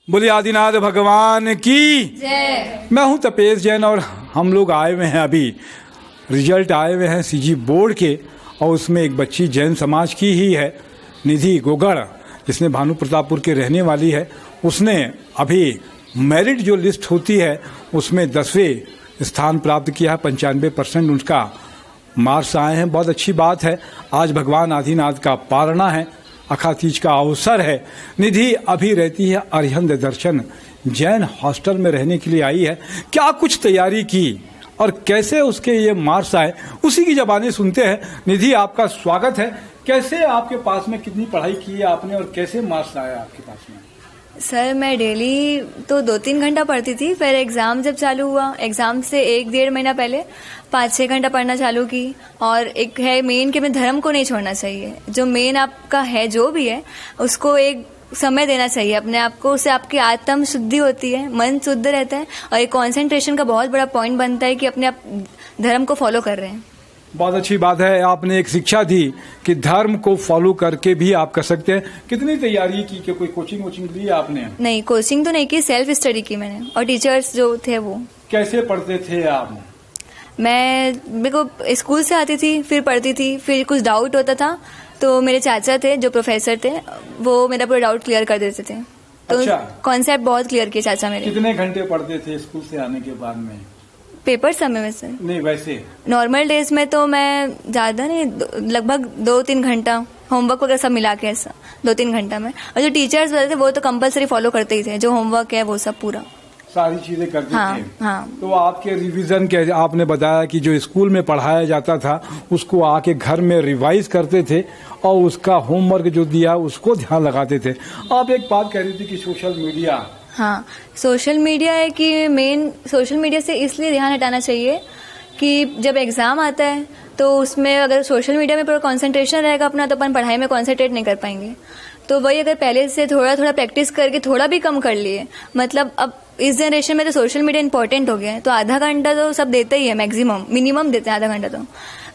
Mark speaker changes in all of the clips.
Speaker 1: बोलिए आदिनाथ भगवान की
Speaker 2: जय।
Speaker 1: मैं हूं तपेश जैन और हम लोग आए हुए हैं अभी रिजल्ट आए हुए हैं सीजी बोर्ड के और उसमें एक बच्ची जैन समाज की ही है निधि गोगड़ जिसने भानु प्रतापपुर के रहने वाली है। उसने अभी मेरिट जो लिस्ट होती है उसमें 10वें स्थान प्राप्त किया है। 95% उसका मार्क्स आए हैं। बहुत अच्छी बात है। आज भगवान आदिनाथ का पारणा है, अखातीज का अवसर है। निधि अभी रहती है अरिहंत दर्शन जैन हॉस्टल में रहने के लिए आई है। क्या कुछ तैयारी की और कैसे उसके ये मार्क्स आए उसी की जबानी सुनते हैं। निधि आपका स्वागत है। कैसे आपके पास में कितनी पढ़ाई की है आपने और कैसे मार्क्स आया आपके पास में?
Speaker 2: सर मैं डेली तो 2-3 घंटा पढ़ती थी, फिर एग्ज़ाम जब चालू हुआ, एग्ज़ाम से 1-1.5 महीना पहले 5-6 घंटा पढ़ना चालू की। और एक है मेन कि अपने धर्म को नहीं छोड़ना चाहिए। जो मेन आपका है जो भी है उसको एक समय देना चाहिए अपने आप को। उससे आपकी आत्म शुद्धि होती है, मन शुद्ध रहता है और एक कंसंट्रेशन का बहुत बड़ा पॉइंट बनता है कि अपने आप धर्म को फॉलो कर रहे हैं।
Speaker 1: बहुत अच्छी बात है। आपने एक शिक्षा दी कि धर्म को फॉलो करके भी आप कर सकते हैं। कितनी तैयारी की कि कोई कोचिंग ली आपने?
Speaker 2: नहीं, कोचिंग तो नहीं की, सेल्फ स्टडी की मैंने। और टीचर्स जो थे वो।
Speaker 1: कैसे पढ़ते थे आप?
Speaker 2: मेरे को स्कूल से आती थी, फिर पढ़ती थी, फिर कुछ डाउट होता था तो मेरे चाचा थे जो प्रोफेसर थे वो मेरा पूरा डाउट क्लियर कर देते थे। तो
Speaker 1: अच्छा।
Speaker 2: कॉन्सेप्ट बहुत क्लियर किए चाचा मेरे।
Speaker 1: कितने घंटे पढ़ते थे स्कूल से आने के बाद में?
Speaker 2: पेपर समय में से
Speaker 1: नहीं, वैसे
Speaker 2: नॉर्मल डेज में तो मैं ज़्यादा नहीं, लगभग 2-3 घंटा होमवर्क वगैरह सब मिला के ऐसा 2-3 घंटा में। और जो टीचर्स होते थे वो तो कंपलसरी फॉलो करते ही थे, जो होमवर्क है वो सब पूरा
Speaker 1: सारी चीजें करते
Speaker 2: हाँ,
Speaker 1: थे।
Speaker 2: हाँ।
Speaker 1: तो आपके रिवीजन के आपने बताया कि जो स्कूल में पढ़ाया जाता था उसको आके घर में रिवाइज करते थे और उसका होमवर्क जो दिया उसको ध्यान लगाते थे। आप एक बात कह रही थी कि सोशल मीडिया।
Speaker 2: हाँ, सोशल मीडिया है कि मेन सोशल मीडिया से इसलिए ध्यान हटाना चाहिए कि जब एग्ज़ाम आता है तो उसमें अगर सोशल मीडिया में पूरा कंसंट्रेशन रहेगा अपना तो अपन पढ़ाई में कंसंट्रेट नहीं कर पाएंगे। तो वही अगर पहले से थोड़ा थोड़ा प्रैक्टिस करके थोड़ा भी कम कर लिए, मतलब अब इस जनरेशन में तो सोशल मीडिया इंपॉर्टेंट हो गया है तो आधा घंटा तो सब देते ही है, मैक्सिमम मिनिमम देते हैं आधा घंटा। तो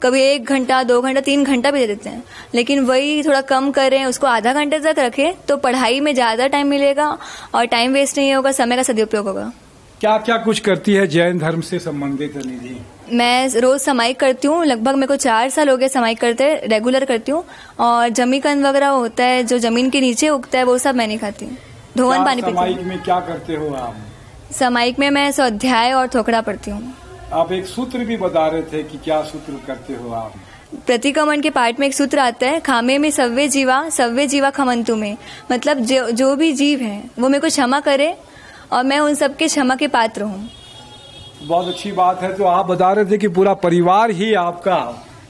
Speaker 2: कभी 1 घंटा 2 घंटा 3 घंटा भी दे देते हैं, लेकिन वही थोड़ा कम करें, उसको आधा घंटे तक रखें तो पढ़ाई में ज़्यादा टाइम मिलेगा और टाइम वेस्ट नहीं होगा, समय का सदुपयोग होगा। क्या
Speaker 1: क्या कुछ करती है जैन धर्म से संबंधित निधि?
Speaker 2: मैं रोज समाई करती हूँ, लगभग मेरे को 4 साल हो गए समाई करते, रेगुलर करती हूँ। और जमीकंद वगैरह होता है जो जमीन के नीचे उगता है वो सब मैं नहीं खाती हूँ। धोवन पानी पीती हूँ।
Speaker 1: समाइक में क्या करते हो आप?
Speaker 2: समाइक में मैं स्वाध्याय और थोकड़ा पढ़ती हूँ।
Speaker 1: आप एक सूत्र भी बता रहे थे कि क्या सूत्र करते हो आप?
Speaker 2: प्रतिक्रमण के पार्ट में एक सूत्र आता है, खामे में सव्वे जीवा खमंतु में। मतलब जो भी जीव है वो मेरे को क्षमा करे और मैं उन सबके क्षमा के पात्र हूँ।
Speaker 1: बहुत अच्छी बात है। तो आप बता रहे थे कि पूरा परिवार ही आपका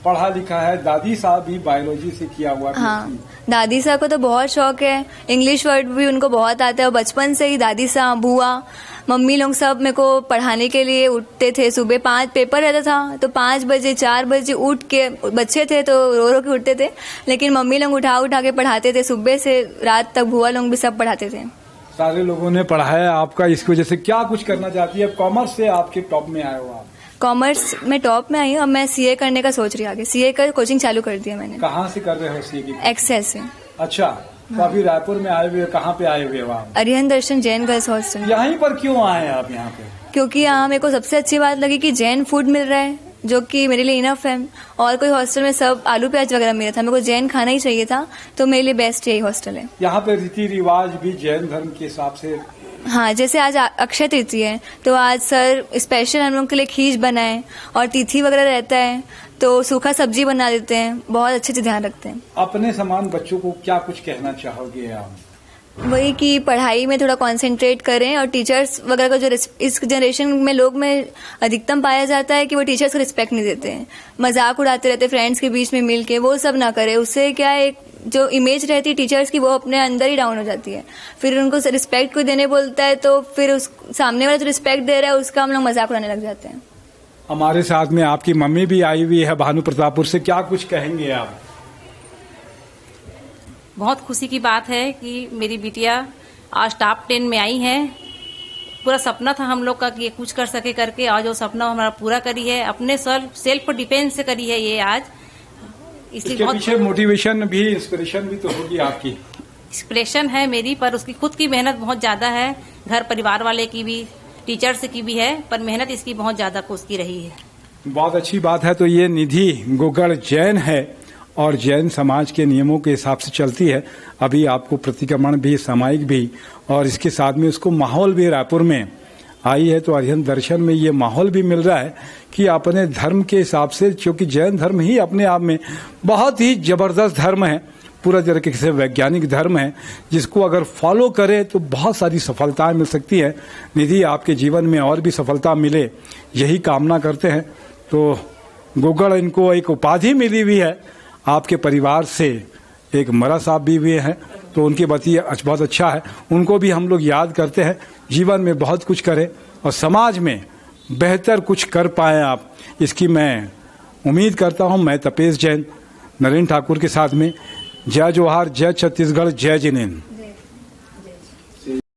Speaker 1: पढ़ा लिखा है। दादी साहब भी बायोलॉजी से किया हुआ।
Speaker 2: हाँ, दादी साहब को तो बहुत शौक है, इंग्लिश वर्ड भी उनको बहुत आता है। और बचपन से ही दादी साहब, बुआ, मम्मी लोग सब मेरे को पढ़ाने के लिए उठते थे। सुबह 5 पेपर रहता था तो 5 बजे 4 बजे उठ के, बच्चे थे तो रो रो के उठते थे, लेकिन मम्मी लोग उठा के पढ़ाते थे। सुबह से रात तक बुआ लोग भी सब पढ़ाते थे।
Speaker 1: सारे लोगों ने पढ़ाया आपका। इसकी वजह से क्या कुछ करना चाहती है? कॉमर्स से आपके टॉप में आए हो आप?
Speaker 2: कॉमर्स में टॉप में आई हूँ। अब मैं सीए करने का सोच रही हूँ। आगे सीए का कोचिंग चालू कर दिया मैंने।
Speaker 1: कहाँ से कर रहे हो सीए की?
Speaker 2: एक्सेस से।
Speaker 1: अच्छा, तो अभी रायपुर में आए हुए, कहाँ पे आए हुए हो आप?
Speaker 2: अरिहंत दर्शन जैन गर्ल्स हॉस्टल।
Speaker 1: यहीं पर क्यों आए आप यहाँ पे?
Speaker 2: क्योंकि यहाँ मेरे को सबसे अच्छी बात लगी कि जैन फूड मिल रहा है जो कि मेरे लिए इनफ है। और कोई हॉस्टल में सब आलू प्याज वगैरह मिला था, मेरे को जैन खाना ही चाहिए था, तो मेरे लिए बेस्ट यही हॉस्टल है।
Speaker 1: यहाँ पे रीति रिवाज भी जैन धर्म के हिसाब से।
Speaker 2: हाँ, जैसे आज अक्षय तृतीया है तो आज सर स्पेशल हम लोग के लिए खीर बनाए और तिथि वगैरह रहता है तो सूखा सब्जी बना देते हैं। बहुत अच्छे से ध्यान रखते हैं।
Speaker 1: अपने समान बच्चों को क्या कुछ कहना चाहोगे आप?
Speaker 2: वही कि पढ़ाई में थोड़ा कंसंट्रेट करें और टीचर्स वगैरह का जो इस जनरेशन में लोग में अधिकतम पाया जाता है कि वो टीचर्स को रिस्पेक्ट नहीं देते हैं, मजाक उड़ाते रहते फ्रेंड्स के बीच में मिल के, वो सब ना करे। उससे क्या है, जो इमेज रहती है टीचर्स की वो अपने अंदर ही डाउन हो जाती है। फिर उनको रिस्पेक्ट को देने बोलता है तो फिर उस सामने वाला जो रिस्पेक्ट दे रहा है उसका हम लोग मजाक उड़ाने लग जाते हैं।
Speaker 1: हमारे साथ में आपकी मम्मी भी आई हुई है भानु प्रतापपुर से। क्या कुछ कहेंगे आप?
Speaker 3: बहुत खुशी की बात है कि मेरी बिटिया आज टॉप 10 में आई है। पूरा सपना था हम लोग का कि ये कुछ कर सके करके, आज वो सपना हमारा पूरा करी है। अपने सेल्फ डिफेंस से करी है ये आज। इसलिए
Speaker 1: इसके पीछे मोटिवेशन भी, इंस्पिरेशन भी तो होगी आपकी।
Speaker 3: इंस्पिरेशन है मेरी, पर उसकी खुद की मेहनत बहुत ज़्यादा है, घर परिवार वाले की भी, टीचर्स की भी है, पर मेहनत इसकी बहुत ज़्यादा उसकी रही है।
Speaker 1: बहुत अच्छी बात है। तो ये निधि गोगड़ जैन है और जैन समाज के नियमों के हिसाब से चलती है। अभी आपको प्रतिक्रमण भी, सामायिक भी, और इसके साथ में उसको माहौल भी रायपुर में आई है। तो अरिहंत दर्शन में ये माहौल भी मिल रहा है कि अपने धर्म के हिसाब से, क्योंकि जैन धर्म ही अपने आप में बहुत ही जबरदस्त धर्म है, पूरा तरीके से वैज्ञानिक धर्म है, जिसको अगर फॉलो करे तो बहुत सारी सफलताएं मिल सकती है। निधि, आपके जीवन में और भी सफलता मिले, यही कामना करते हैं। तो गोगड़, इनको एक उपाधि मिली हुई है आपके परिवार से, एक मरा साहब भी हुए हैं, तो उनके प्रति बहुत अच्छा है। उनको भी हम लोग याद करते हैं। जीवन में बहुत कुछ करें और समाज में बेहतर कुछ कर पाएं आप, इसकी मैं उम्मीद करता हूं। मैं तपेश जैन, नरेंद्र ठाकुर के साथ में। जय जोहार, जय छत्तीसगढ़, जय जिनेन्द्र।